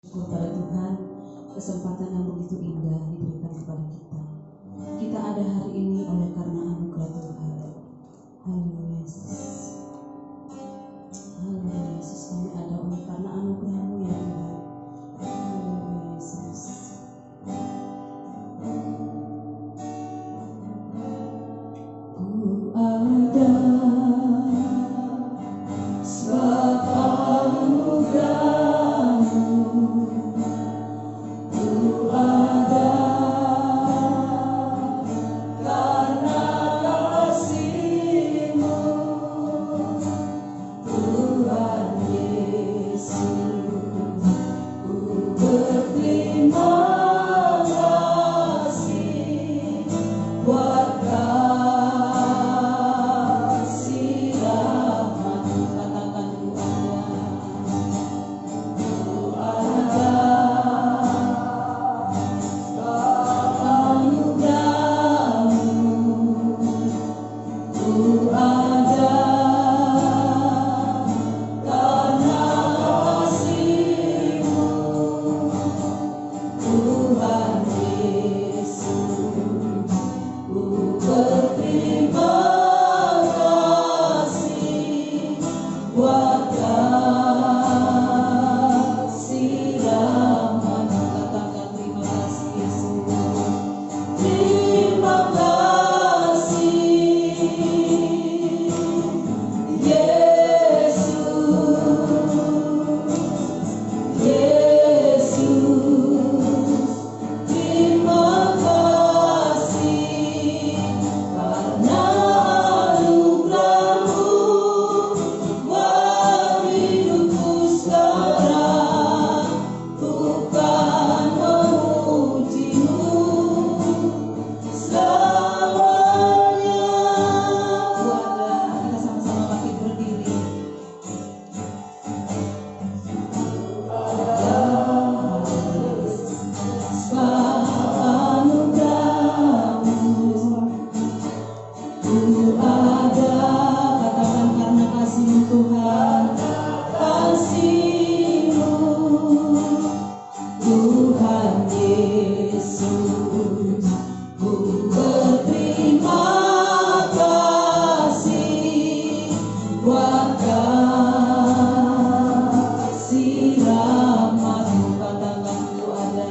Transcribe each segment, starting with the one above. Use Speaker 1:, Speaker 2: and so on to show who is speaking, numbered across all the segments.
Speaker 1: Kepada Tuhan, kesempatan yang begitu indah diberikan kepada kita. Kita ada hari ini oleh karena anugerah Tuhan. Haleluya Yesus. Haleluya Yesus, kami ada oleh karena anugerah-Mu ya Tuhan. Haleluya Yesus. Ku ada sebab anugerah-Mu. Ku ada karena kasih-Mu, Tuhan Yesus. Ku berterima kasih buat kasih rahmat-Mu. Katakan ku ada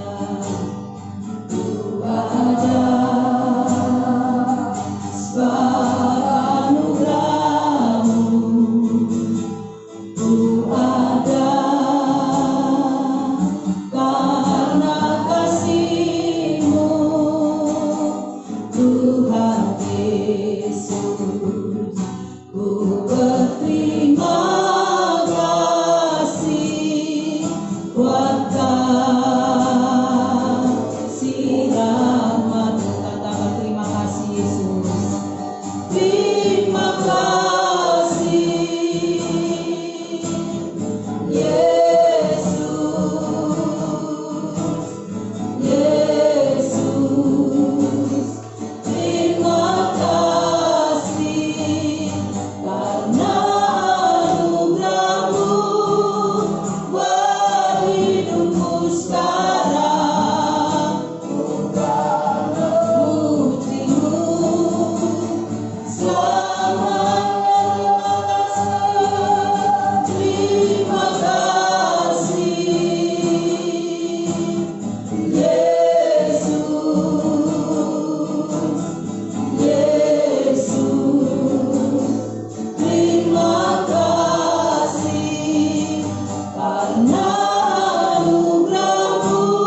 Speaker 1: karena anugerah-Mu.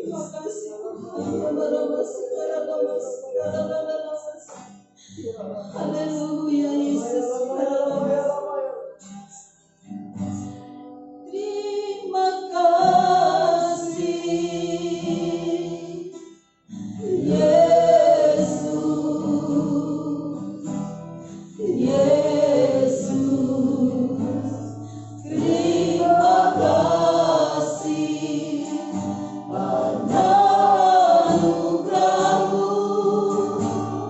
Speaker 1: Terima kasih haleluya Yesus. Terima kasih Yesus, Yesus. Terima kasih karena anugerah-Mu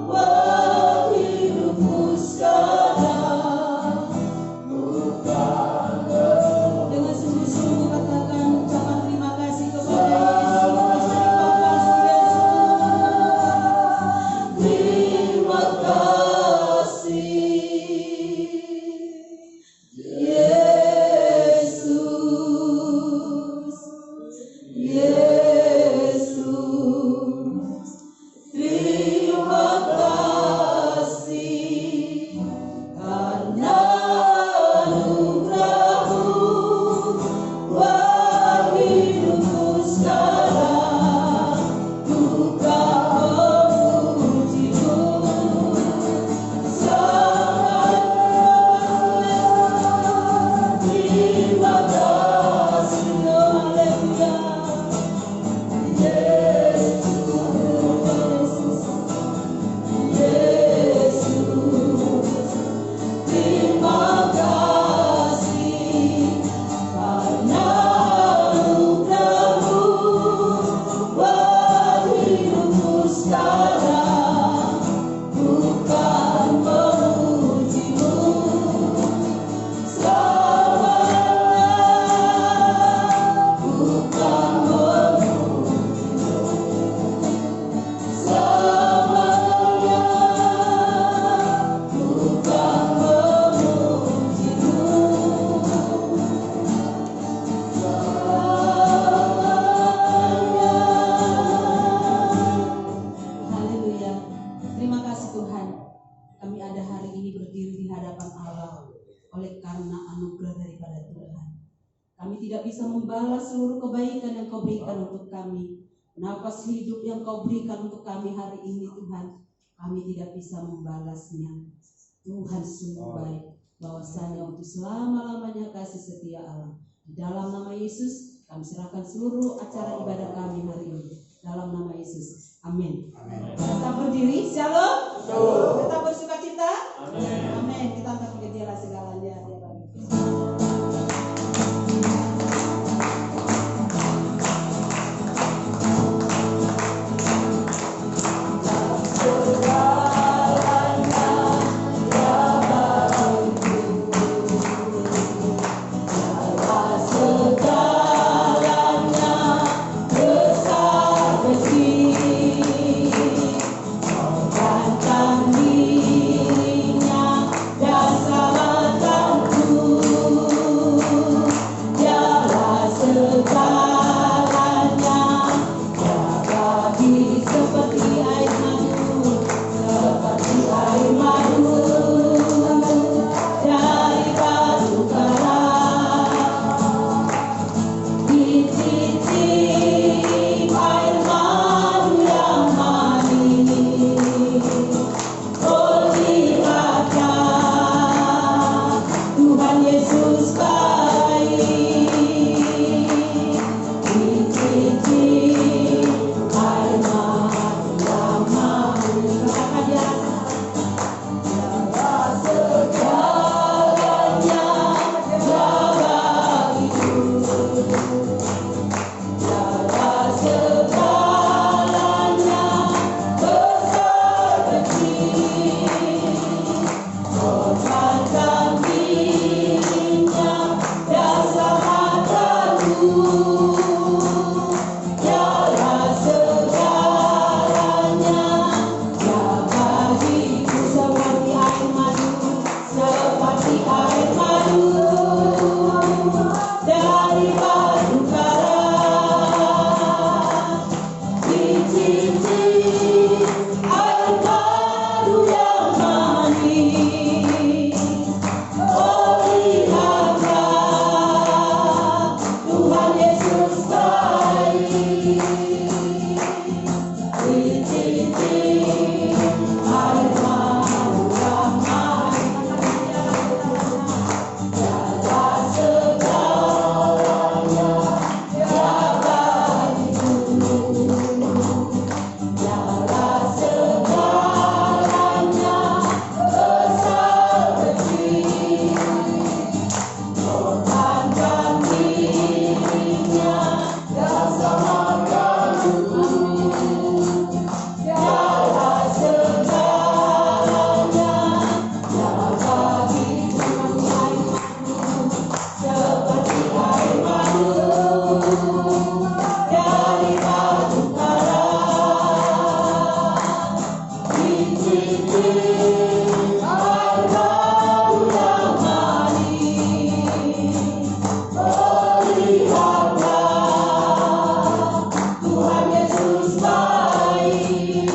Speaker 1: buat hidupku sekarang. Dengan sungguh-sungguh katakan ucapan terima kasih kepada Yesus. Terima kasih Yesus, Yesus. Terima kasih karena anugerah-Mu buat hidupku sekarang. Ku kan memuji-Mu selamanya. Terima kasih, haleluya. Yesus, Yesus. Terima kasih karena anugerah-Mu buat hidupku sekarang. Ku kan memuji-Mu selamanya. Ku kan memuji-Mu selamanya. Ku kan memuji-Mu selamanya. Haleluya. Terima kasih Tuhan. Kami ada hari ini berdiri di hadapan Allah oleh karena anugerah daripada Tuhan. Kami tidak bisa membalas seluruh kebaikan yang Kau berikan untuk kami. Nafas hidup yang Kau berikan untuk kami hari ini Tuhan, kami tidak bisa membalasnya. Tuhan sungguh baik, bahwasanya untuk selama-lamanya kasih setia Allah. Di dalam nama Yesus, kami serahkan seluruh acara ibadah kami hari ini. Dalam nama Yesus, amin. Tetap berdiri, shalom. Tetap bersuka cita, amin. Kita angkat gejala segalanya. Dia bagi dari batu bara. Titik-titik air baru yang manis, perlihatlah Tuhan Yesus baik.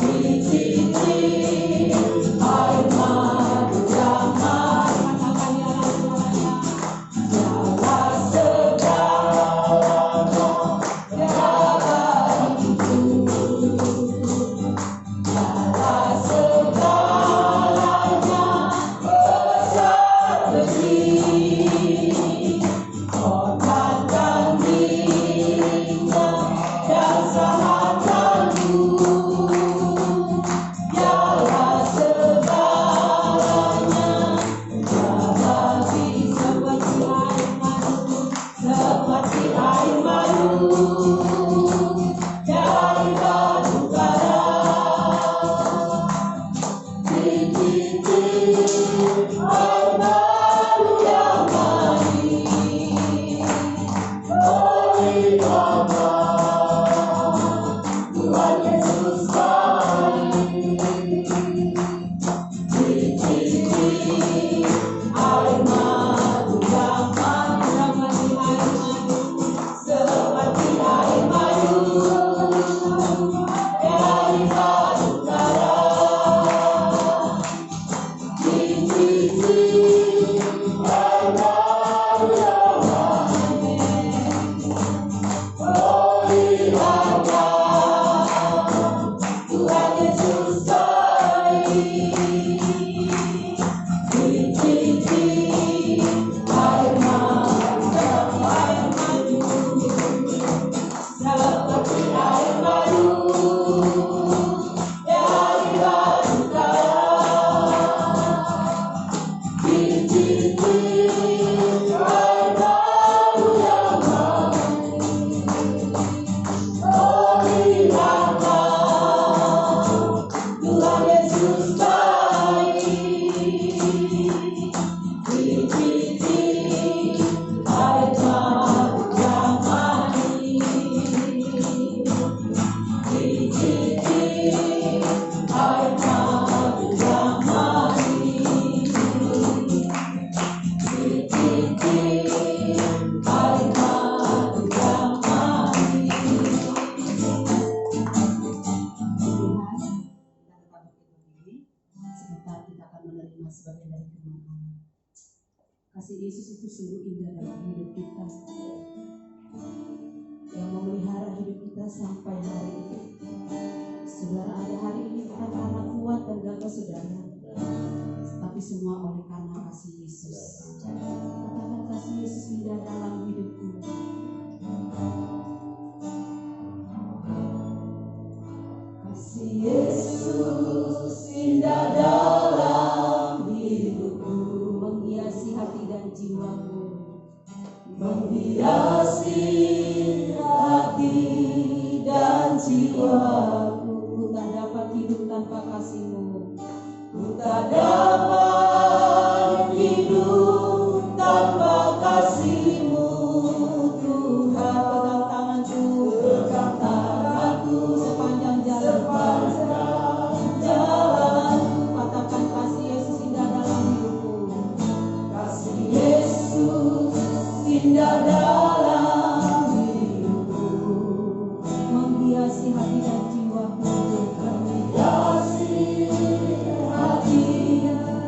Speaker 1: Titik-titik air madu yang manis, jalan segalanya, jalan hidup, jalan segalanya, besar kecil, korbankan dirinya dan selamatkanku. Jalan segalanya, jalan seperti air madu, seperti air madu dari batu bara. Titik-titik air baru yang manis, perlihatlah Tuhan Yesus baik. Titik-titik air madu yang manis, seperti air madu dari batu bara. Titik-titik air baru yang manis, perlihatlah Tuhan Yesus baik. Titik-titik air madu, seperti air madu dari batu bara. Titik-titik air baru yang manis, perlihatlah Tuhan Yesus baik. Titik-titik air madu yang manis, titik-titik air madu yang manis, titik-titik air madu yang manis. Sebentar kita akan menerima sebagian dari firman Allah. Kasih Yesus itu sungguh indah dalam hidup kita, yang memelihara hidup kita sampai hari ini. Saudara, ada hari ini bukan karena kuat dan gagah saudara, tapi semua oleh karena kasih Yesus. Katakan, kasih Yesus indah dalam hidupku. Kasih Yesus indah dalam hidupku, menghiasi hati dan jiwaku, menghiasi hati dan jiwaku. Ku tak dapat hidup tanpa kasih-Mu, ku tak dapat hidup tanpa kasih-Mu. Tuhan, pegang tanganku, pegang tanganku sepanjang jalanku. Katakan, kasih Yesus indah dalam hidupku. Kasih Yesus indah dalam hidupku, menghiasi hati dan jiwaku, menghiasi hati dan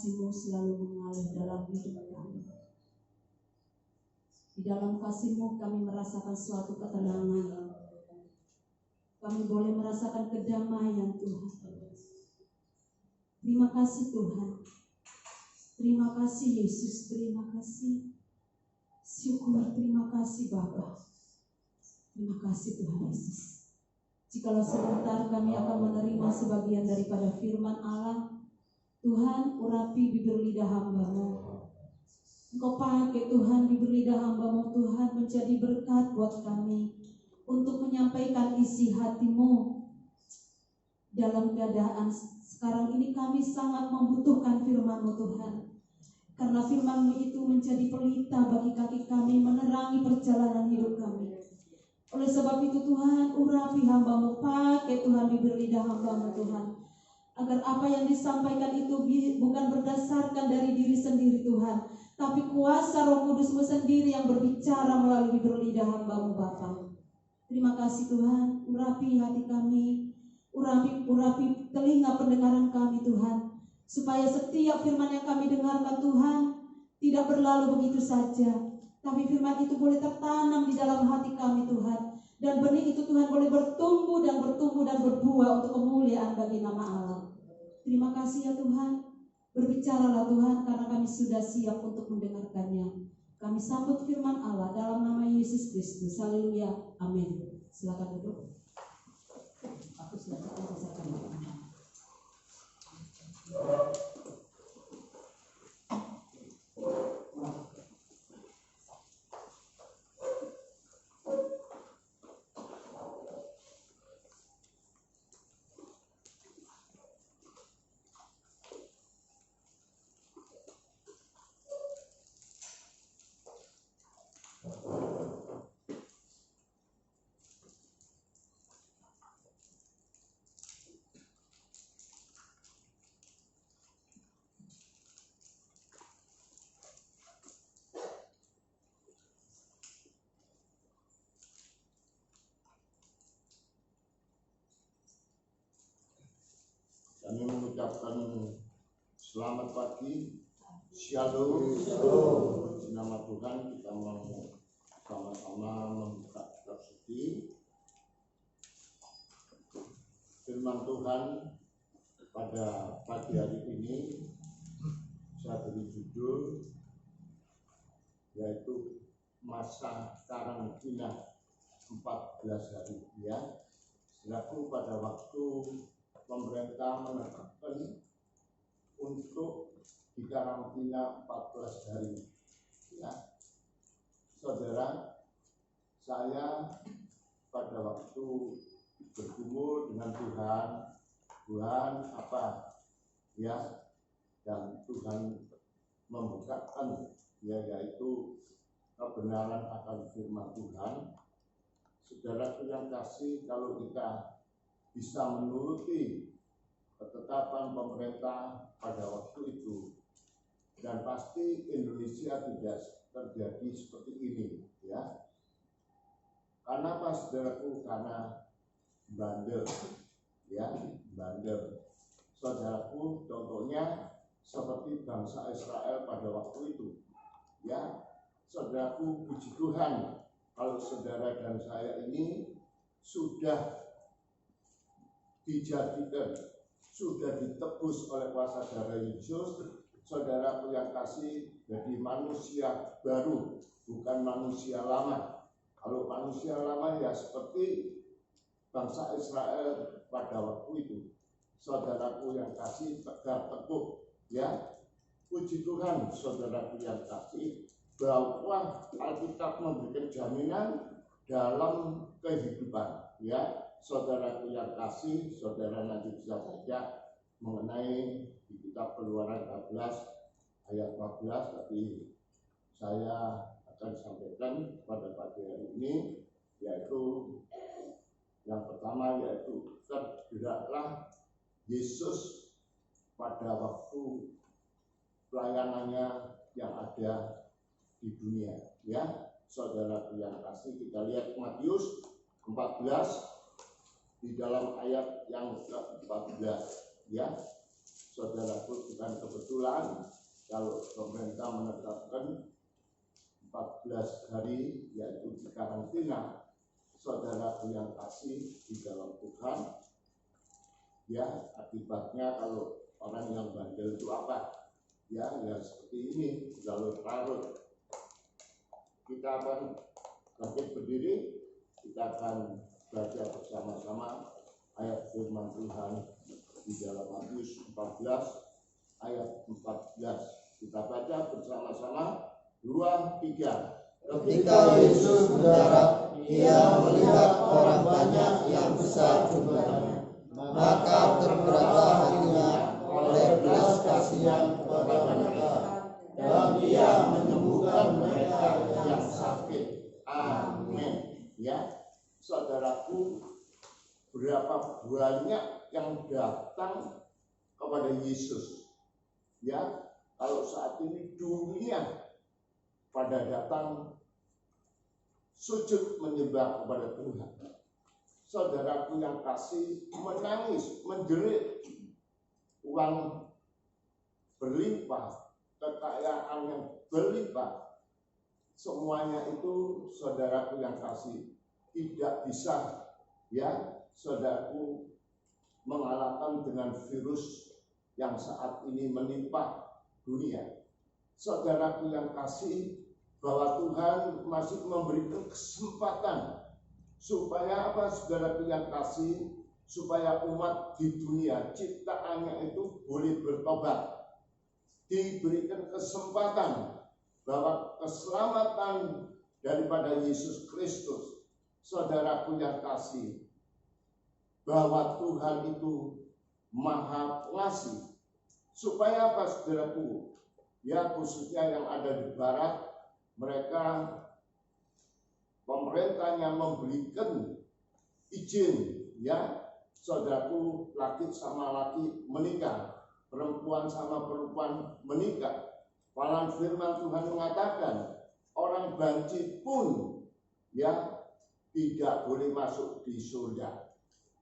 Speaker 1: kasih-Mu selalu mengalir dalam hidup kami. Di dalam kasih-Mu kami merasakan suatu ketenangan. Kami boleh merasakan kedamaian Tuhan. Terima kasih Tuhan. Terima kasih Yesus, terima kasih. Syukur, terima kasih Bapa. Terima kasih Tuhan Yesus. Jikalau sebentar kami akan menerima sebagian daripada firman Allah, Tuhan urapi bibir lidah hamba-Mu. Engkau pakai Tuhan bibir lidah hamba-Mu Tuhan menjadi berkat buat kami untuk menyampaikan isi hati-Mu. Dalam keadaan sekarang ini kami sangat membutuhkan firman-Mu Tuhan. Karena firman-Mu itu menjadi pelita bagi kaki kami, menerangi perjalanan hidup kami. Oleh sebab itu Tuhan, urapi hamba-Mu, pakai Tuhan bibir lidah hamba-Mu Tuhan. Agar apa yang disampaikan itu bukan berdasarkan dari diri sendiri Tuhan, tapi kuasa Roh Kudus-Mu sendiri yang berbicara melalui bibir lidah hamba-Mu Bapa. Terima kasih Tuhan, urapi hati kami, urapi telinga pendengaran kami Tuhan, supaya setiap firman yang kami dengarkan Tuhan tidak berlalu begitu saja, tapi firman itu boleh tertanam di dalam hati kami Tuhan, dan benih itu Tuhan boleh bertumbuh dan berbuah untuk kemuliaan bagi nama Allah. Terima kasih ya Tuhan, berbicaralah Tuhan, karena kami sudah siap untuk mendengarkannya. Kami sambut firman Allah dalam nama Yesus Kristus. Haleluya, amin. Silakan duduk. Aku silakan bacakan.
Speaker 2: Kami mengucapkan selamat pagi, shalom. Di nama Tuhan kita mau sama-sama membuka kitab suci. Firman Tuhan pada pagi hari ini saya beri judul yaitu masa karantina 14 hari ya. Selaku pada waktu pemerintah menetapkan untuk dikarantina 14 hari ya. Saudara, saya pada waktu bergumul dengan Tuhan apa ya, dan Tuhan membukakan ya, yaitu kebenaran akan firman Tuhan. Saudara yang kasih, kalau kita bisa menuruti ketetapan pemerintah pada waktu itu, dan pasti Indonesia tidak terjadi seperti ini ya. Karena apa saudaraku? Karena bandel ya, bandel. Saudaraku, contohnya seperti bangsa Israel pada waktu itu ya. Saudaraku, puji Tuhan kalau saudara dan saya ini sudah dijadikan, sudah ditebus oleh kuasa darah Yesus. Saudaraku yang kasih, jadi manusia baru, bukan manusia lama. Kalau manusia lama ya seperti bangsa Israel pada waktu itu. Saudaraku yang kasih, tegar teguh ya. Puji Tuhan saudaraku yang kasih, bahwa Alkitab memberikan jaminan dalam kehidupan ya. Saudaraku yang kasih, saudara nanti bisa baca mengenai di kitab Keluaran 14 ayat 14, tapi saya akan sampaikan pada pagi hari ini, yaitu yang pertama, yaitu tergeraklah Yesus pada waktu pelayanannya yang ada di dunia ya. Saudaraku yang kasih, kita lihat Matius 14 di dalam ayat yang ke-14 ya. saudaraku, bukan kebetulan kalau pemerintah menetapkan 14 hari yaitu di karantina. Saudaraku yang kasih di dalam Tuhan, ya akibatnya kalau orang yang bandel itu apa? Ya seperti ini, larut-larut. Kita akan bangkit berdiri, kita akan baca bersama-sama ayat firman Tuhan di dalam Matius 14 ayat 14. Kita baca bersama-sama, 2, 3.
Speaker 3: Ketika Yesus mendarat, ia melihat orang banyak yang besar jumlahnya, maka tergeraklah hatinya oleh belas kasihan kepada mereka, dan ia menyembuhkan mereka yang sakit.
Speaker 2: Amin. Ya, saudaraku, berapa banyak yang datang kepada Yesus. Ya, kalau saat ini dunia pada datang sujud menyembah kepada Tuhan. Saudaraku yang kasih, menangis, menjerit, uang berlimpah, kekayaan yang berlimpah, semuanya itu saudaraku yang kasih tidak bisa, ya saudaraku, mengalahkan dengan virus yang saat ini menimpa dunia. Saudaraku yang kasih, bahwa Tuhan masih memberikan kesempatan supaya apa, saudaraku yang kasih, supaya umat di dunia ciptaannya itu boleh bertobat, diberikan kesempatan bahwa keselamatan daripada Yesus Kristus. Saudaraku yang kasih, bahwa Tuhan itu Maha Pengasih, supaya apa, saudaraku, ya khususnya yang ada di barat, mereka pemerintahnya memberikan izin, ya saudaraku, laki sama laki menikah, perempuan sama perempuan menikah. Malah firman Tuhan mengatakan orang banci pun ya tidak boleh masuk di surga.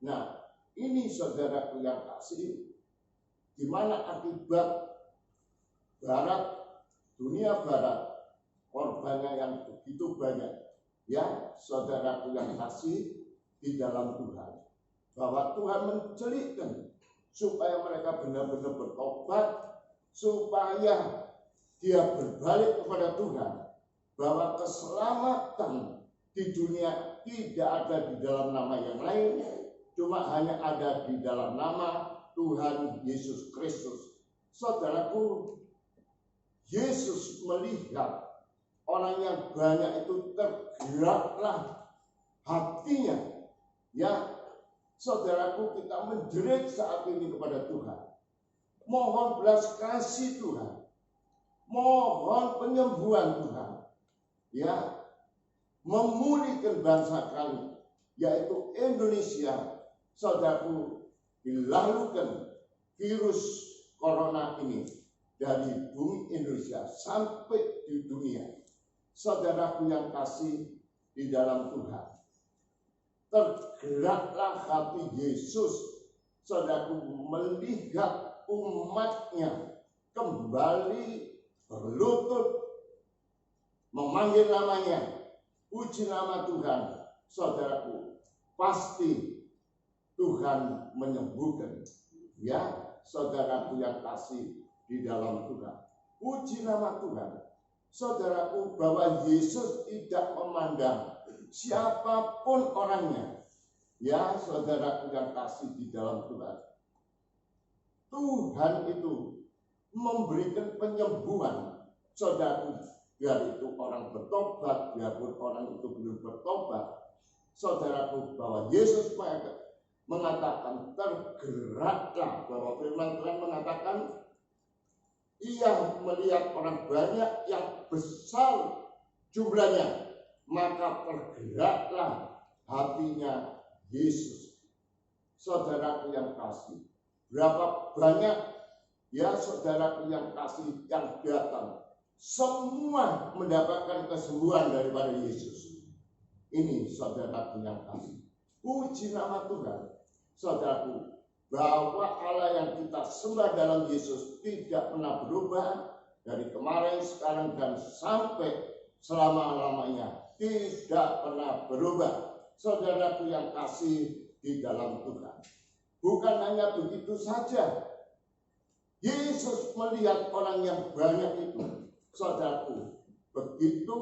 Speaker 2: Nah, ini saudaraku yang kasih, di mana akibat barat, dunia barat, korbannya yang begitu banyak, ya saudaraku yang kasih di dalam Tuhan, bahwa Tuhan mencelikkan supaya mereka benar-benar bertobat, supaya dia berbalik kepada Tuhan, bahwa keselamatan di dunia tidak ada di dalam nama yang lain, cuma hanya ada di dalam nama Tuhan Yesus Kristus. Saudaraku, Yesus melihat orang yang banyak itu, tergeraklah hatinya. Ya, saudaraku, kita menjerit saat ini kepada Tuhan. Mohon belas kasih Tuhan. Mohon penyembuhan Tuhan. Ya, memulihkan bangsa kami, yaitu Indonesia. Saudaraku, dilalukan virus corona ini dari bumi Indonesia sampai di dunia. Saudaraku yang kasih di dalam Tuhan, tergeraklah hati Yesus, saudaraku, melihat umatnya kembali berlutut, memanggil namanya, puji nama Tuhan. Saudaraku, pasti Tuhan menyembuhkan. Ya, saudaraku yang kasih di dalam Tuhan, puji nama Tuhan. Saudaraku, bahwa Yesus tidak memandang siapapun orangnya. Ya, saudaraku yang kasih di dalam Tuhan, Tuhan itu memberikan penyembuhan. Saudaraku, biar itu orang bertobat, biarpun orang itu belum bertobat, saudaraku, bahwa Yesus mengatakan tergeraklah, bahwa firman Tuhan mengatakan ia melihat orang banyak yang besar jumlahnya, maka tergeraklah hatinya Yesus. Saudaraku yang kasih, berapa banyak ya saudaraku yang kasih yang datang, semua mendapatkan kesembuhan daripada Yesus. Ini saudaraku yang kasih, puji nama Tuhan. Saudaraku, bahwa Allah yang kita sembah dalam Yesus tidak pernah berubah dari kemarin, sekarang, dan sampai selama-lamanya. Tidak pernah berubah. Saudaraku yang kasih di dalam Tuhan. Bukan hanya begitu saja. Yesus melihat orang yang banyak itu. Saudaraku, begitu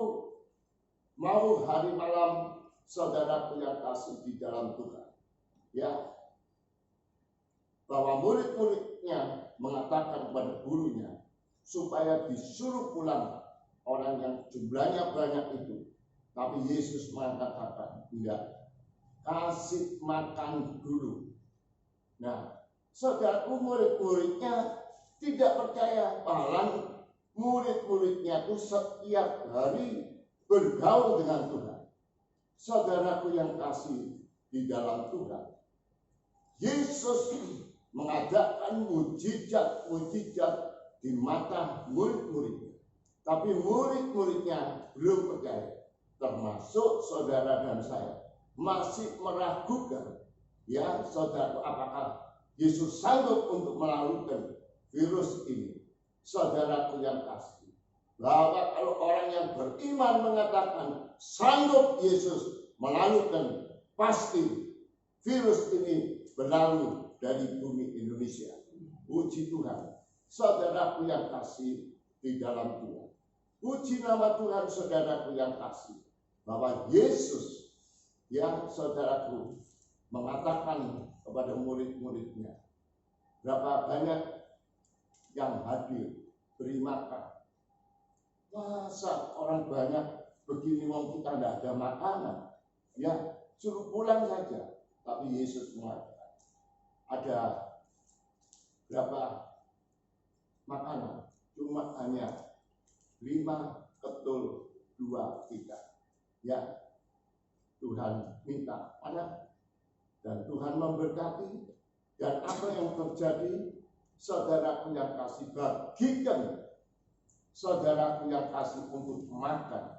Speaker 2: mau hari malam, saudaraku yang kasih di dalam Tuhan. Ya, bahwa murid-muridnya mengatakan kepada gurunya supaya disuruh pulang orang yang jumlahnya banyak itu. Tapi Yesus mengatakan, enggak, kasih makan dulu. Nah, saudaraku, murid-muridnya tidak percaya. Bahkan murid-muridnya itu setiap hari bergaul dengan Tuhan. Saudaraku yang kasih di dalam Tuhan, Yesus mengadakan mujizat-mujizat di mata murid-muridnya. Tapi murid-muridnya belum percaya. Termasuk saudara dan saya masih meragukan. Ya, saudara, apakah Yesus sanggup untuk melalukan virus ini? Saudaraku yang kasih, bahwa kalau orang yang beriman mengatakan sanggup Yesus melalukan, pasti virus ini berlalu dari bumi Indonesia. Puji Tuhan. Saudaraku yang kasih di dalam Tuhan. Puji nama Tuhan, saudaraku yang kasih, bahwa Yesus, ya saudaraku, mengatakan kepada murid-muridnya, berapa banyak yang hadir beri makan. Masa orang banyak begini, wong kita tidak ada makanan? Ya, suruh pulang saja. Tapi Yesus mengatakan, ada berapa makanan? Cuma hanya 5 ketul 2 ikan. Ya, Tuhan minta mana? Dan Tuhan memberkati. Dan apa yang terjadi? Saudaraku yang kasih, bagikan saudaraku yang kasih untuk makan.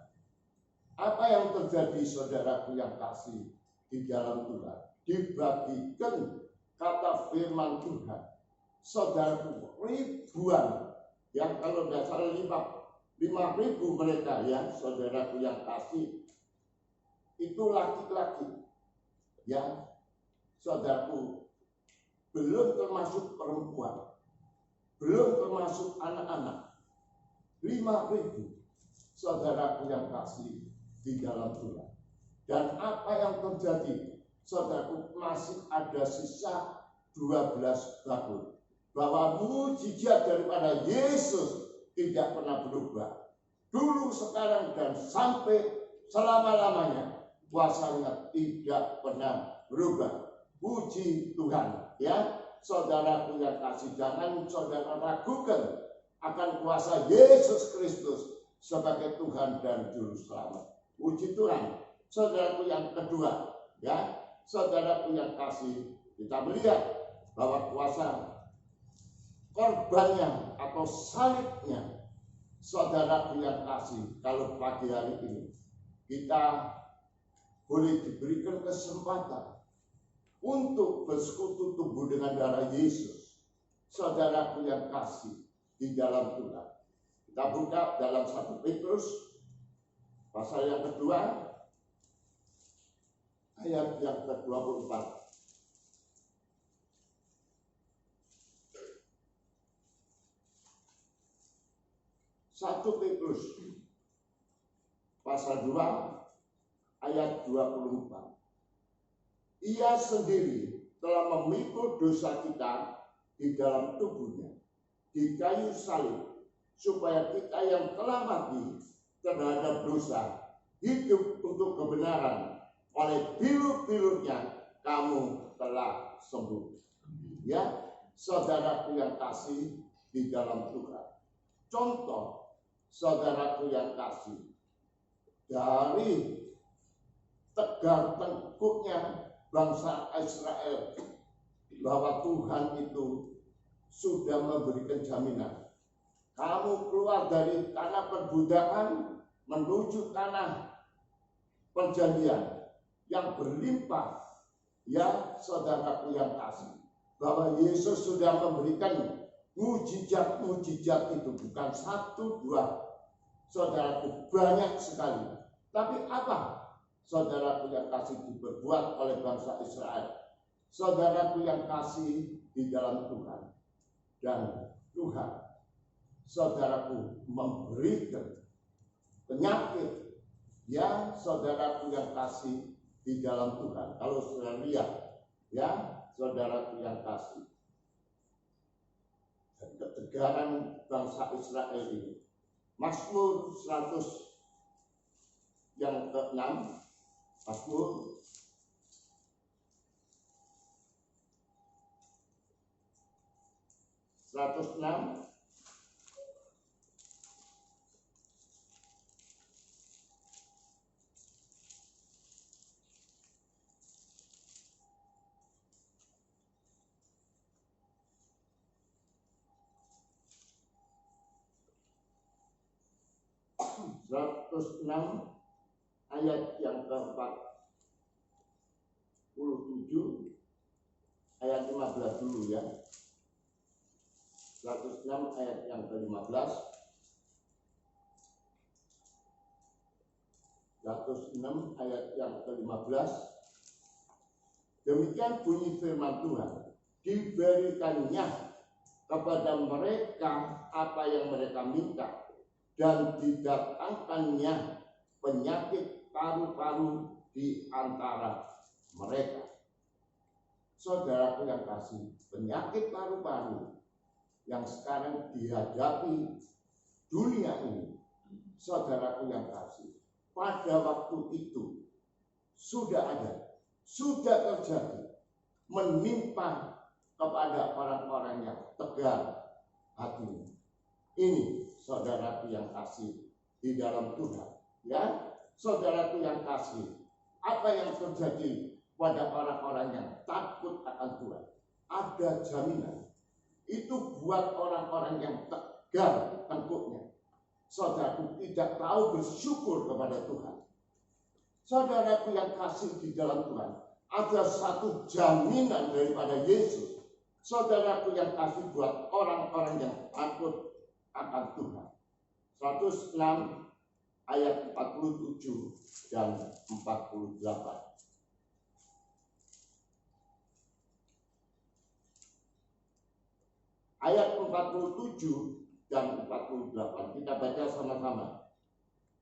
Speaker 2: Apa yang terjadi, saudaraku yang kasih, di dalam Tuhan? Dibagikan kata firman Tuhan. Saudaraku, ribuan, yang kalau tidak salah 5.000 mereka, ya saudaraku yang kasih, itu laki-laki. Ya, saudaraku, belum termasuk perempuan, belum termasuk anak-anak. 5.000 saudaraku yang kasih di dalam Tuhan. Dan apa yang terjadi? Saudaraku, masih ada sisa 12 bakul. Bahwa mujizat daripada Yesus tidak pernah berubah. Dulu, sekarang, dan sampai selama-lamanya. Kuasanya tidak pernah berubah. Puji Tuhan, ya saudaraku yang kasih, jangan saudara ragukan akan kuasa Yesus Kristus sebagai Tuhan dan Juru Selamat. Puji Tuhan. Saudaraku yang kedua, ya saudaraku yang kasih, kita melihat bahwa kuasa korbannya atau salibnya, saudaraku yang kasih, kalau pagi hari ini kita boleh diberikan kesempatan untuk bersekutu tubuh dengan darah Yesus. Saudaraku yang kasih di dalam Tuhan, kita buka dalam 1 Petrus pasal yang kedua, ayat yang ke-24. 1 Petrus pasal 2 ayat 24. Ia sendiri telah memikul dosa kita di dalam tubuhnya di kayu salib, supaya kita yang telah mati terhadap dosa hidup untuk kebenaran. Oleh bilur-bilurnya kamu telah sembuh. Ya, saudaraku yang kasih di dalam Tuhan. Contoh, saudaraku yang kasih, dari tegar tengkuknya bangsa Israel, bahwa Tuhan itu sudah memberikan jaminan. Kamu keluar dari tanah perbudakan menuju tanah perjanjian yang berlimpah. Ya saudaraku yang kasih, bahwa Yesus sudah memberikan mujizat-mujizat itu, bukan 1, 2, saudaraku, banyak sekali. Tapi apa, saudaraku yang kasih, diperbuat oleh bangsa Israel? Saudaraku yang kasih di dalam Tuhan, dan Tuhan, saudaraku, memberikan penyakit, ya, saudaraku yang kasih di dalam Tuhan. Kalau saudara lihat, ya, saudaraku yang kasih, ketegaran bangsa Israel ini. Mazmur 100 yang ke-6, Mazmur 106 ayat yang ke-47, ayat 15 dulu ya. 106 ayat yang ke-15. 106 ayat yang ke-15. Demikian bunyi firman Tuhan, diberikannya kepada mereka apa yang mereka minta, dan didatangkannya penyakit paru-paru di antara mereka. Saudaraku yang kasih, penyakit paru-paru yang sekarang dihadapi dunia ini, saudaraku yang kasih, pada waktu itu sudah ada, sudah terjadi, menimpa kepada orang-orang yang tegar hatinya. Ini saudaraku yang kasih di dalam Tuhan, ya, saudaraku yang kasih, apa yang terjadi pada orang-orang yang takut akan Tuhan? Ada jaminan. Itu buat orang-orang yang tegar tengkuknya. Saudaraku tidak tahu bersyukur kepada Tuhan. Saudaraku yang kasih di dalam Tuhan, ada satu jaminan daripada Yesus. Saudaraku yang kasih buat orang-orang yang takut akan Tuhan. 106 ayat 47 dan 48. Ayat 47 dan 48 kita baca sama-sama.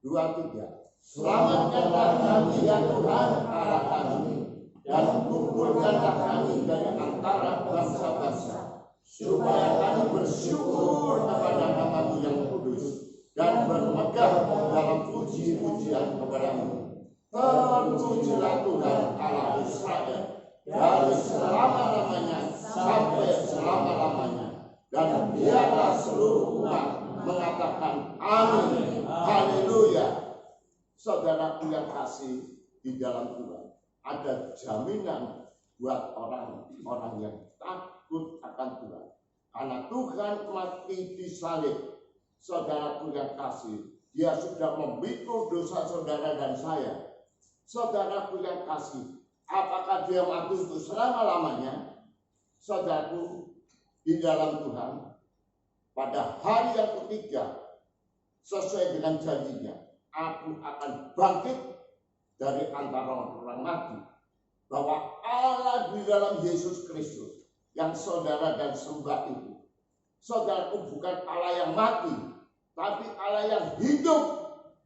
Speaker 2: 2, 3. Selamatkanlah kami ya Tuhan Allah kami, dan kumpulkanlah kami dari antara bangsa-bangsa, supaya kami bersyukur kepada nama-Mu yang kudus dan bermegah dalam puji-pujian kepadamu. Terpujilah Tuhan Allah Israel dari selama-lamanya sampai selama-lamanya. Dan biarlah seluruh umat mengatakan amin, haleluya. Saudaraku yang kasih di dalam Tuhan, ada jaminan buat orang-orang yang takut akan Tuhan. Karena Tuhan mati di salib, saudaraku yang kasih, Dia sudah memikul dosa saudara dan saya. Saudaraku yang kasih, apakah Dia mati untuk selama-lamanya? Saudaraku di dalam Tuhan, pada hari yang ketiga, sesuai dengan janjinya, aku akan bangkit dari antara orang mati. Bahwa Allah di dalam Yesus Kristus yang saudara dan sembah itu, saudaraku, bukan Allah yang mati, tapi Allah yang hidup,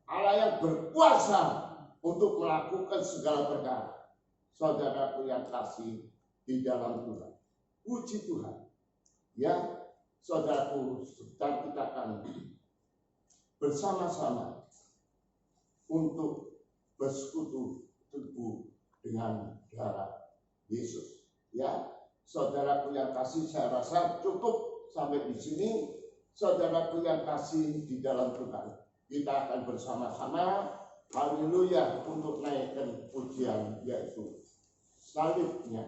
Speaker 2: Allah yang berkuasa untuk melakukan segala perkara. Saudaraku yang kasih di dalam Tuhan, puji Tuhan. Ya, saudaraku, sedang kita akan bersama-sama untuk bersekutu teguh dengan darah Yesus. Ya, saudaraku yang kasih, saya rasa cukup sampai di sini. Saudaraku yang kasih di dalam Tuhan, kita akan bersama-sama haleluya untuk naikkan pujian, yaitu salibnya.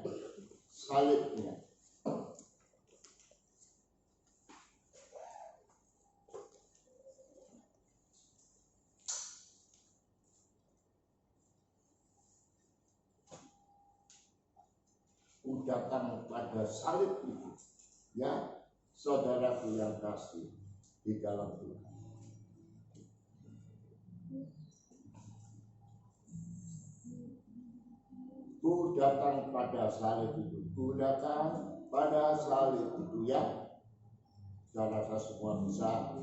Speaker 2: datang pada salib itu. Ya, saudaraku yang kasih di dalam Tuhan. Ku datang pada salib itu. Ku datang pada salib itu, ya. Saya rasa semua bisa.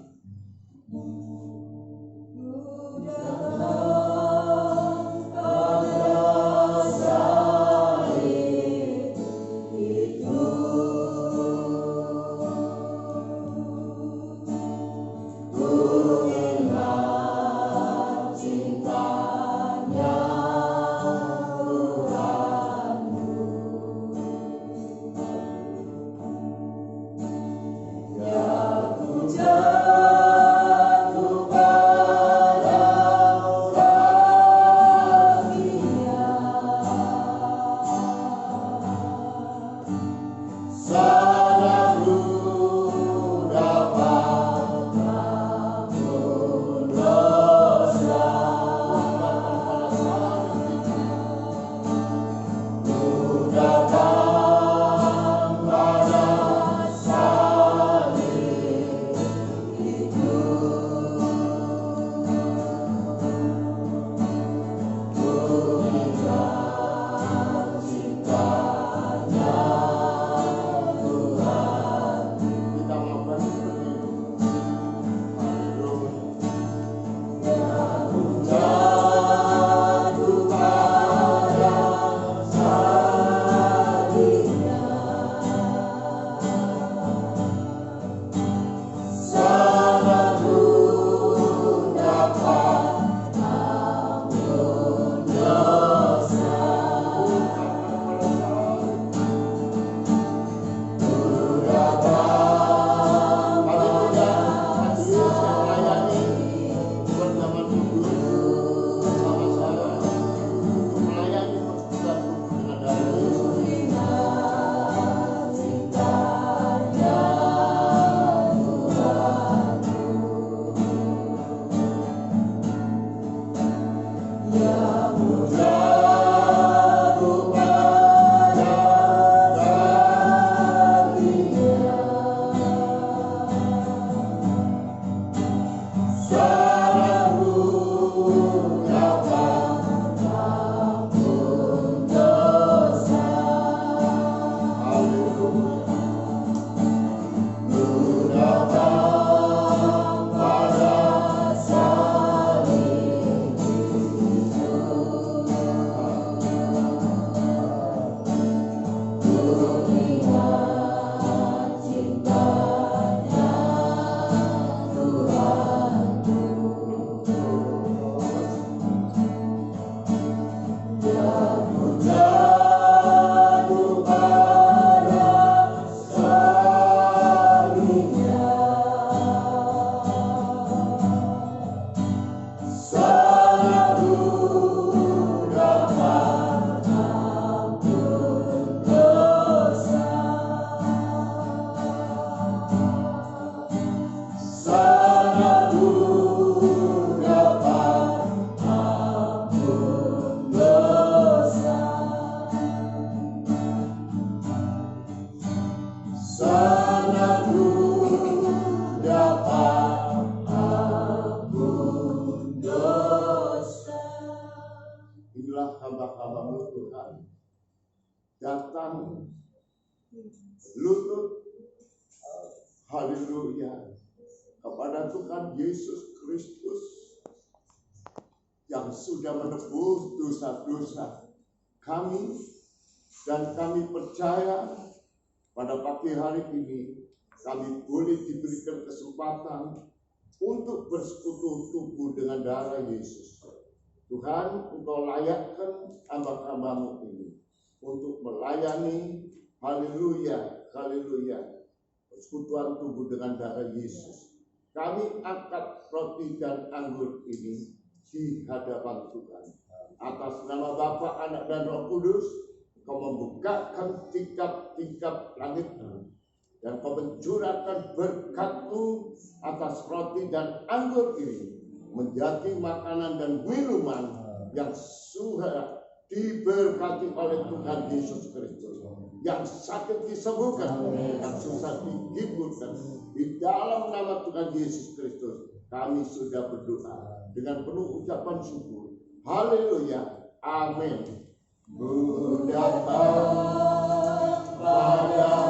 Speaker 2: Ku datang pada salib itu. Ku ingat cintanya Tuhanmu. Ya ku jatuh pada kakinya, sadarku dapat ampun dosa. Ku datang pada salib itu. Ku ingat cintanya Tuhan. Kita melakukan seperti itu. Haleluya. Ku jatuh pada salibnya, sadarku dapat ampun dosa. Ku datang, haleluya, hati Yesus yang melayani buat zaman hidup sama-sama untuk melayani persekutuan tubuh dengan darah Yesus. Ingat cintanya Tuhanmu, yang jatuh pada kakinya, sadarku dapat ampun dosa. Haleluya. Ku datang pada salib itu. Ku ingat cintanya Tuhanmu. Ya ku jatuh pada salibnya, sadarku dapat ampun dosa. Sadarku dapat ampun dosa. Sadarku dapat ampun dosa. Inilah hamba-hambamu Tuhan, datang lutut, haleluya, kepada Tuhan Yesus Kristus yang sudah menebus dosa-dosa kami, dan kami percaya pada pagi hari ini kami boleh diberikan kesempatan untuk bersekutu tubuh dengan darah Yesus. Tuhan, Engkau layakkan hamba-hambamu ini untuk melayani, haleluya, haleluya, persekutuan tubuh dengan darah Yesus. Kami angkat roti dan anggur ini di hadapan Tuhan. Atas nama Bapa, Anak, dan Roh Kudus, Kau membukakan tingkap-tingkap langit dan Kau mencurahkan berkat-Mu atas roti dan anggur ini menjadi makanan dan minuman yang sudah diberkati oleh Tuhan Yesus Kristus. yang sakit disembuhkan, yang susah dihiburkan. Di dalam nama Tuhan Yesus Kristus kami sudah berdoa dengan penuh ucapan syukur. Haleluya, amin. Datang pada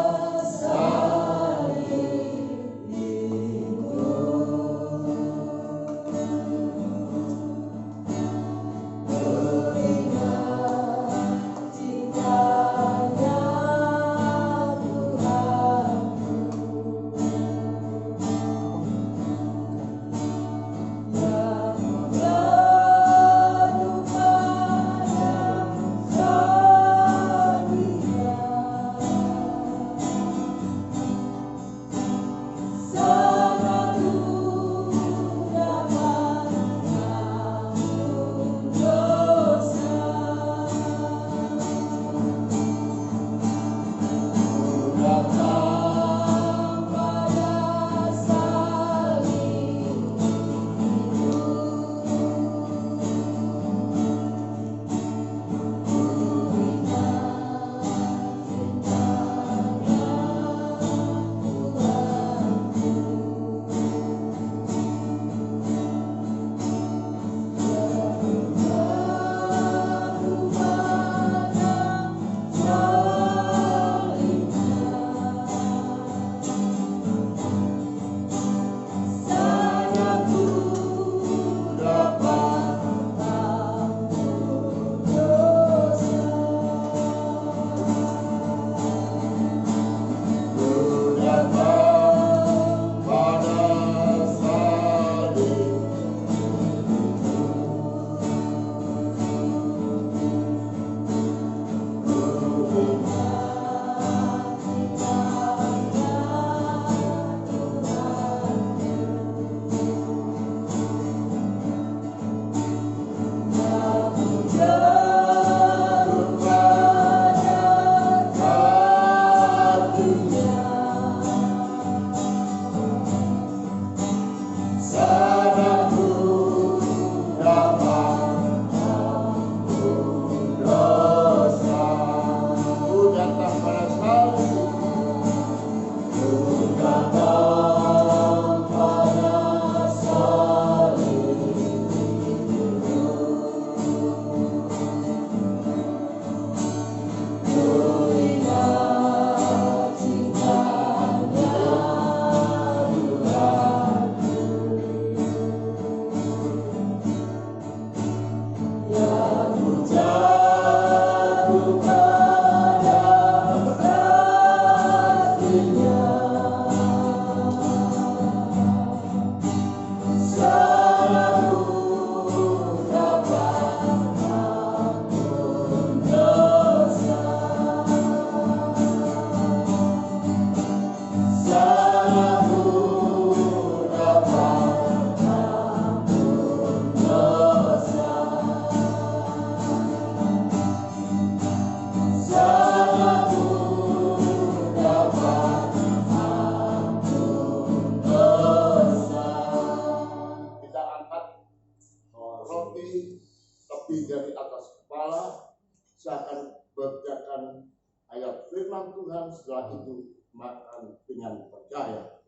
Speaker 2: setelah itu makan dengan percaya.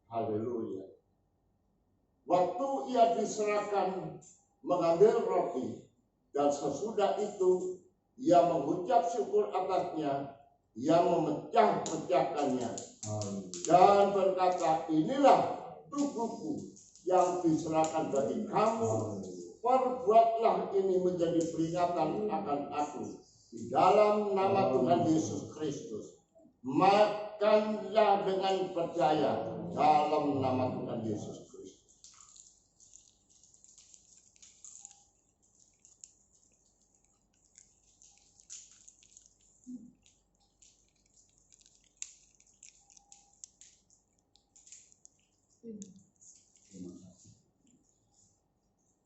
Speaker 2: Haleluya. Waktu ia diserahkan mengambil roti, dan sesudah itu ia mengucap syukur atasnya, ia memecah-pecahkannya dan berkata, inilah tubuhku yang diserahkan bagi kamu, perbuatlah ini menjadi peringatan akan aku. Di dalam nama Tuhan Yesus Kristus, makanlah dengan percaya dalam nama Tuhan Yesus Kristus.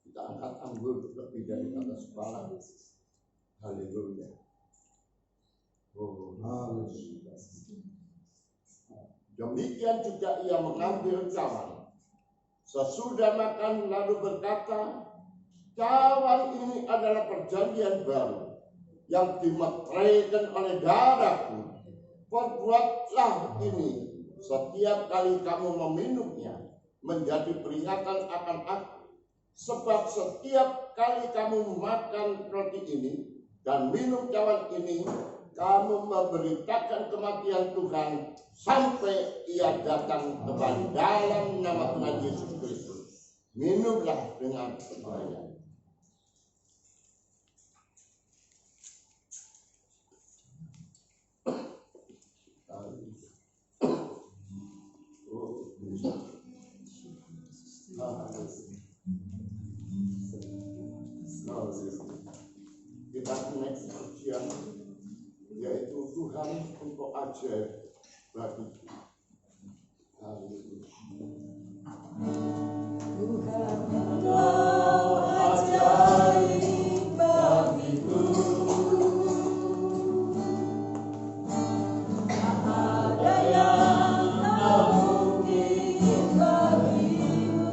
Speaker 2: Kita angkat anggur lebih dari atas kepala. Haleluya. Oh, haleluya. Demikian juga ia mengambil cawan. Sesudah makan lalu berkata, cawan ini adalah perjanjian baru yang dimeteraikan oleh darahku. Perbuatlah ini setiap kali kamu meminumnya, menjadi peringatan akan aku. Sebab setiap kali kamu makan roti ini dan minum cawan ini, kamu memberitakan kematian Tuhan sampai ia datang kembali. Dalam nama Tuhan Yesus Kristus, minumlah dengan percaya. Kita next ujian, yaitu Tuhan untuk ajaib bagiku.
Speaker 3: Tuhan engkau ajaib bagiku. Tak ada yang tak mungkin bagimu.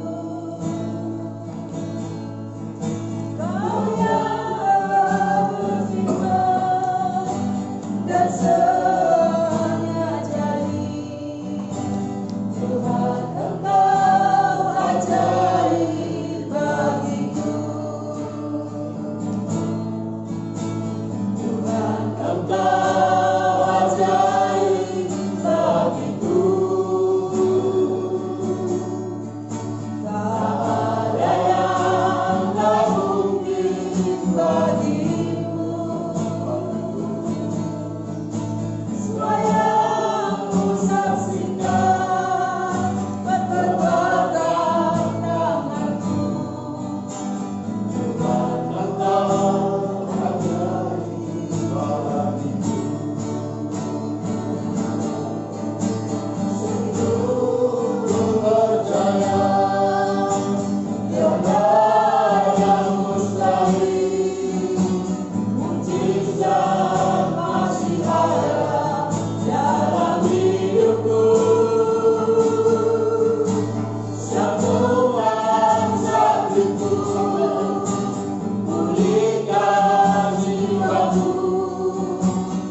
Speaker 3: Kau yang Allah berfirman dan semuanya jadi. Tuhan engkau ajaib bagiku. Tuhan engkau ajaib bagiku. Tak ada yang tak mungkin bagimu. Semua yang ku saksikan perbuatan tanganku. Tuhan engkau ajaib bagiku. Sungguh ku percaya tiada yang mustahil. Mujizat masih ada dalam hidupku. Sambungan sakitku, pulihkan jiwaku.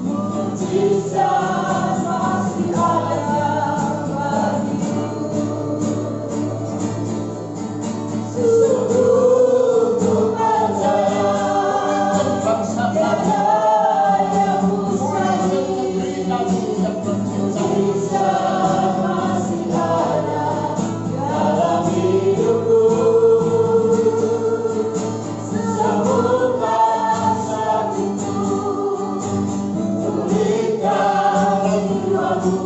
Speaker 3: Mujizat masih ada bagiku. Sungguh ku percaya tiada yang mustahil. Mujizat masih ada dalam hidupku. Sembuhkan sakitku, pulihkan jiwaku.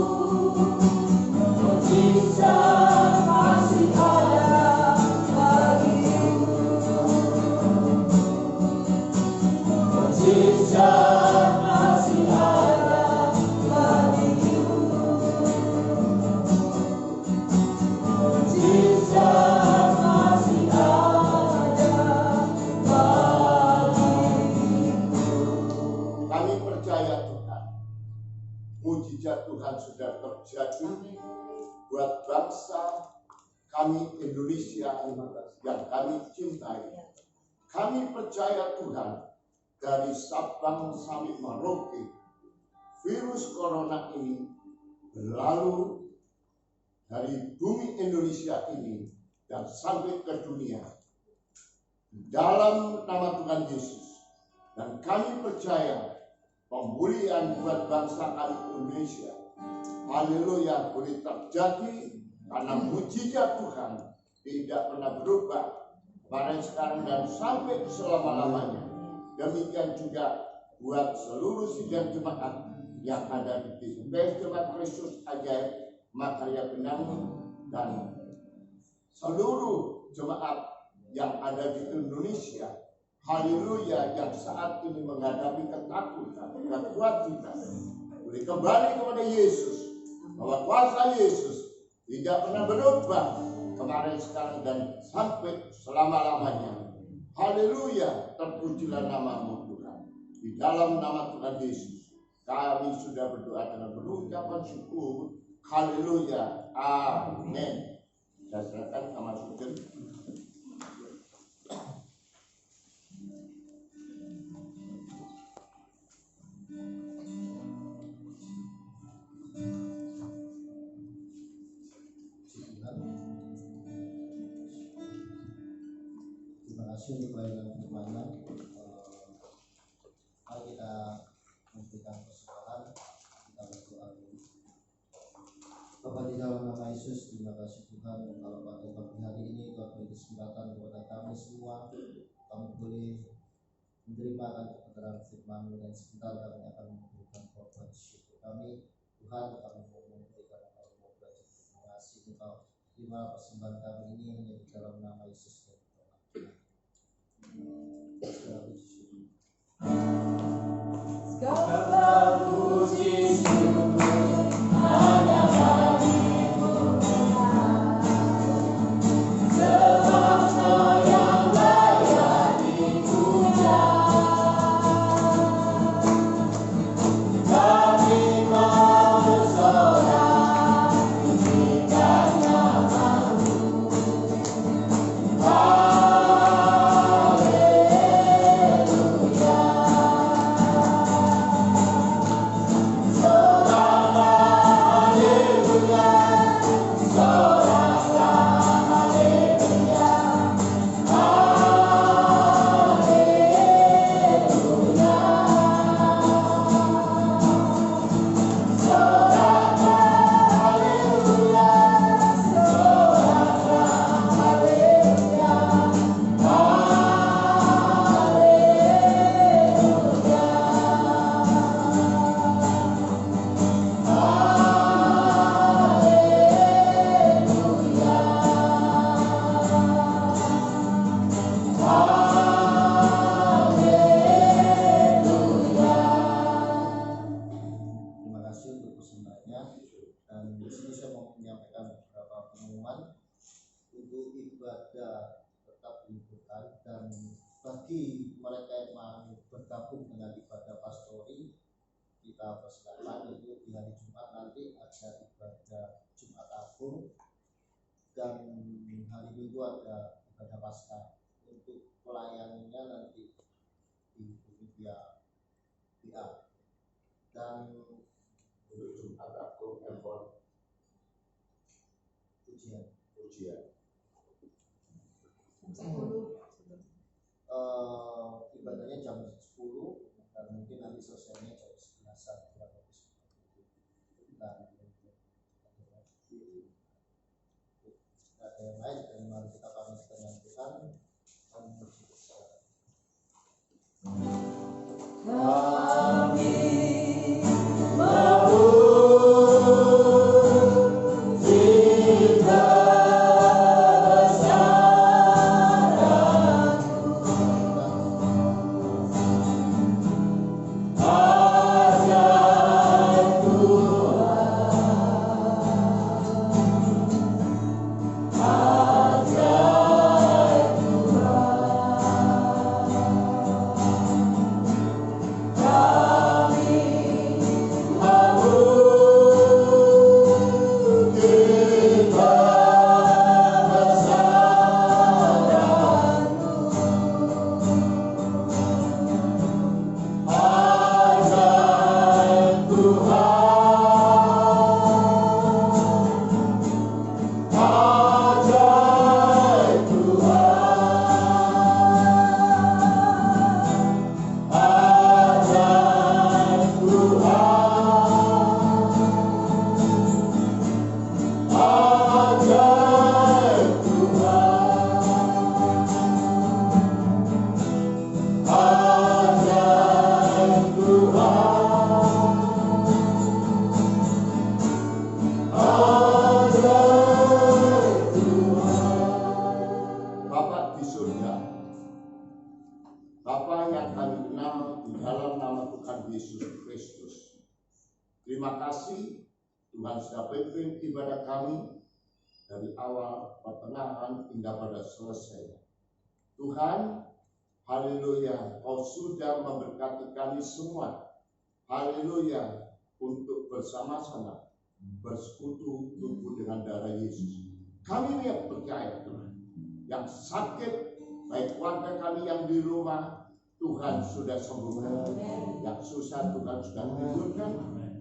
Speaker 3: Mujizat masih ada bagiku. Mujizat masih ada bagiku. Mujizat masih ada bagiku.
Speaker 2: Kami percaya Tuhan, mujizat Tuhan sudah terjadi buat bangsa kami Indonesia yang kami cintai. Kami percaya Tuhan, dari Sabang sampai Merauke, virus corona ini berlalu dari bumi Indonesia ini dan sampai ke dunia. Dalam nama Tuhan Yesus, dan kami percaya pemulihan buat bangsa kami Indonesia, haleluya, boleh terjadi karena mujizat Tuhan tidak pernah berubah kemarin, sekarang, dan sampai selama-lamanya. Demikian juga buat seluruh sidang jemaat yang ada di PSB Jemaat Kristus Ajaib Makarya Benang, dan seluruh jemaat yang ada di Indonesia, haleluya, yang saat ini menghadapi ketakutan, kekhawatiran, boleh kembali kepada Yesus, bahwa kuasa Yesus tidak pernah berubah kemarin, sekarang, dan sampai selama-lamanya. Haleluya, terpujilah namamu Tuhan. Di dalam nama Tuhan Yesus kami sudah berdoa dengan berucapan syukur. Haleluya, amin. Saya serahkan sama Sugeng.
Speaker 4: kasih untuk pelayanan firman-Nya. Mari kita memberikan persembahan, kita berdoa dulu. Bapa di dalam nama Yesus, terima kasih Tuhan kalau pada pagi hari ini Tuhan beri kesempatan kepada kami semua, kami boleh menerima kebenaran firman-Mu, dan sebentar kami akan memberikan korban syukur kami. Tuhan, kami mau memberikan, kami mau belajar mengasihi Engkau. Terima persembahan kami ini hanya di dalam nama Yesus.
Speaker 3: Segala puji syukur hanya bagimu Tuhan, sebab Kau yang layak dipuja. Kami mau bersorak tinggikan nama-Mu.
Speaker 4: Bagi mereka yang mau bergabung dengan ibadah pastori, kita persilakan. Itu di hari Jumat nanti ada ibadah Jumat Agung, dan hari Minggu ada ibadah Paskah. Untuk pelayanannya nanti dihubungi via WA. Dan
Speaker 2: Untuk Jumat Agung handphone
Speaker 4: ujian ibadahnya jam 10, dan mungkin nanti selesainya jam 11-an kurang lebih seperti itu. Dan ada yang lain, dan mari kita pamit dengan Tuhan. Kami
Speaker 2: terima kasih Tuhan sudah pimpin ibadah kami dari awal, pertengahan hingga pada selesai. Tuhan, haleluya, Kau sudah memberkati kami semua. Haleluya, untuk bersama-sama bersekutu tubuh dengan darah Yesus. Kami yang percaya Tuhan, yang sakit, baik warga kami yang di rumah, Tuhan sudah sembuhkan. Yang susah Tuhan sudah tidurkan.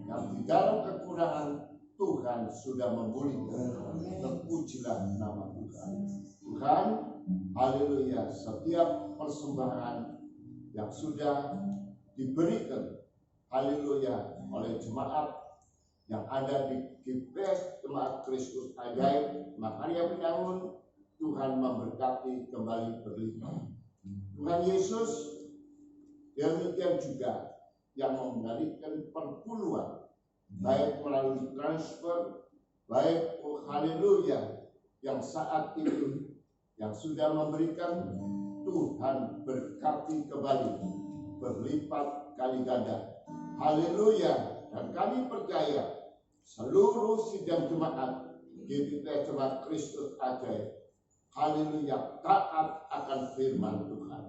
Speaker 2: Yang di dalam kekurangan Tuhan sudah memulihkan. Terpujilah nama Tuhan. Tuhan, haleluya, setiap persembahan yang sudah diberikan, haleluya, oleh jemaat yang ada di GPS Jemaat Kristus Ajaib Makarya Binangun, Tuhan memberkati kembali berlimpah. Tuhan Yesus demikian juga yang memberikan perpuluhan, baik melalui transfer, baik haleluya yang saat ini yang sudah memberikan, Tuhan berkati kembali berlipat kali ganda. Haleluya. Dan kami percaya seluruh sidang jemaat GBK Jemaat Kristus Ajaib, haleluya, taat akan firman Tuhan.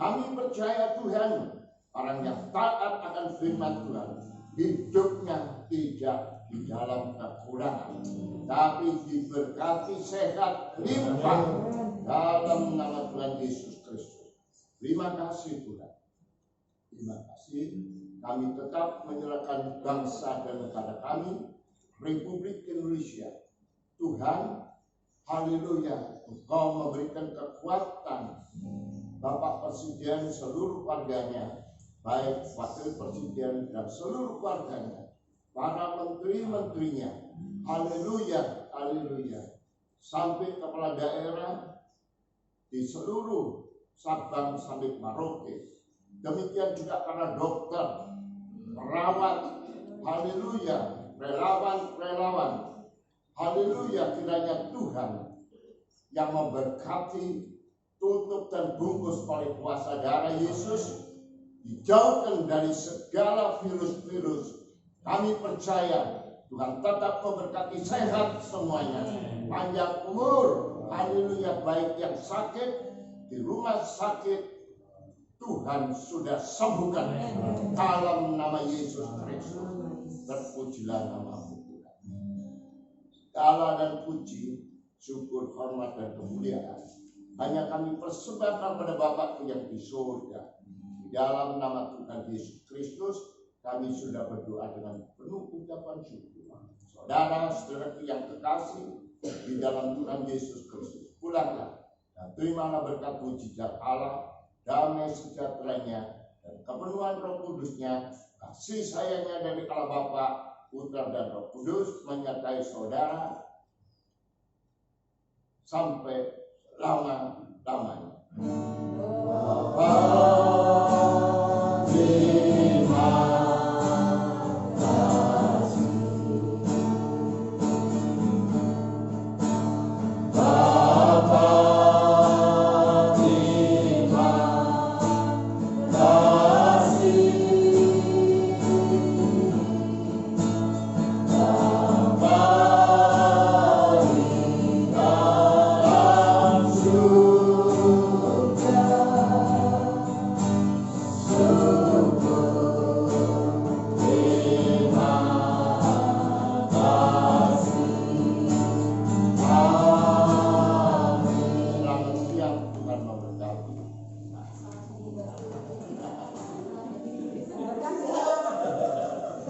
Speaker 2: Kami percaya Tuhan, orang yang taat akan firman Tuhan, hidupnya tidak di dalam kekurangan, tapi diberkati sehat limpah dalam nama Tuhan Yesus Kristus. Terima kasih Tuhan. Terima kasih. Kami tetap menyerahkan bangsa dan negara kami, Republik Indonesia. Tuhan, haleluya, Engkau memberikan kekuatan Bapak Presiden seluruh keluarganya, baik Wakil Presiden dan seluruh keluarganya, para menteri-menterinya, haleluya, haleluya, sampai kepala daerah di seluruh Sabang sampai Merauke. Demikian juga para dokter, perawat, haleluya, relawan-relawan, haleluya, kiranya Tuhan yang memberkati, tutup dan bungkus oleh kuasa darah Yesus, dijauhkan dari segala virus-virus. Kami percaya Tuhan tetap memberkati sehat semuanya, panjang umur, haleluya, baik yang sakit di rumah sakit, Tuhan sudah sembuhkan dalam nama Yesus Kristus. Terpujilah nama-Mu Tuhan. Segala dan puji, syukur, hormat dan kemuliaan hanya kami persembahkan pada Bapa yang di surga. Di dalam nama Tuhan Yesus Kristus kami sudah berdoa dengan penuh ucapan syukur. Saudara-saudara yang kekasih di dalam Tuhan Yesus Kristus, pulanglah dan terimalah berkat mujizat Allah, damai sejahteranya dan kepenuhan Roh Kudusnya, kasih sayangnya dari Allah Bapa, Putra dan Roh Kudus menyertai saudara sampai lama-lamanya.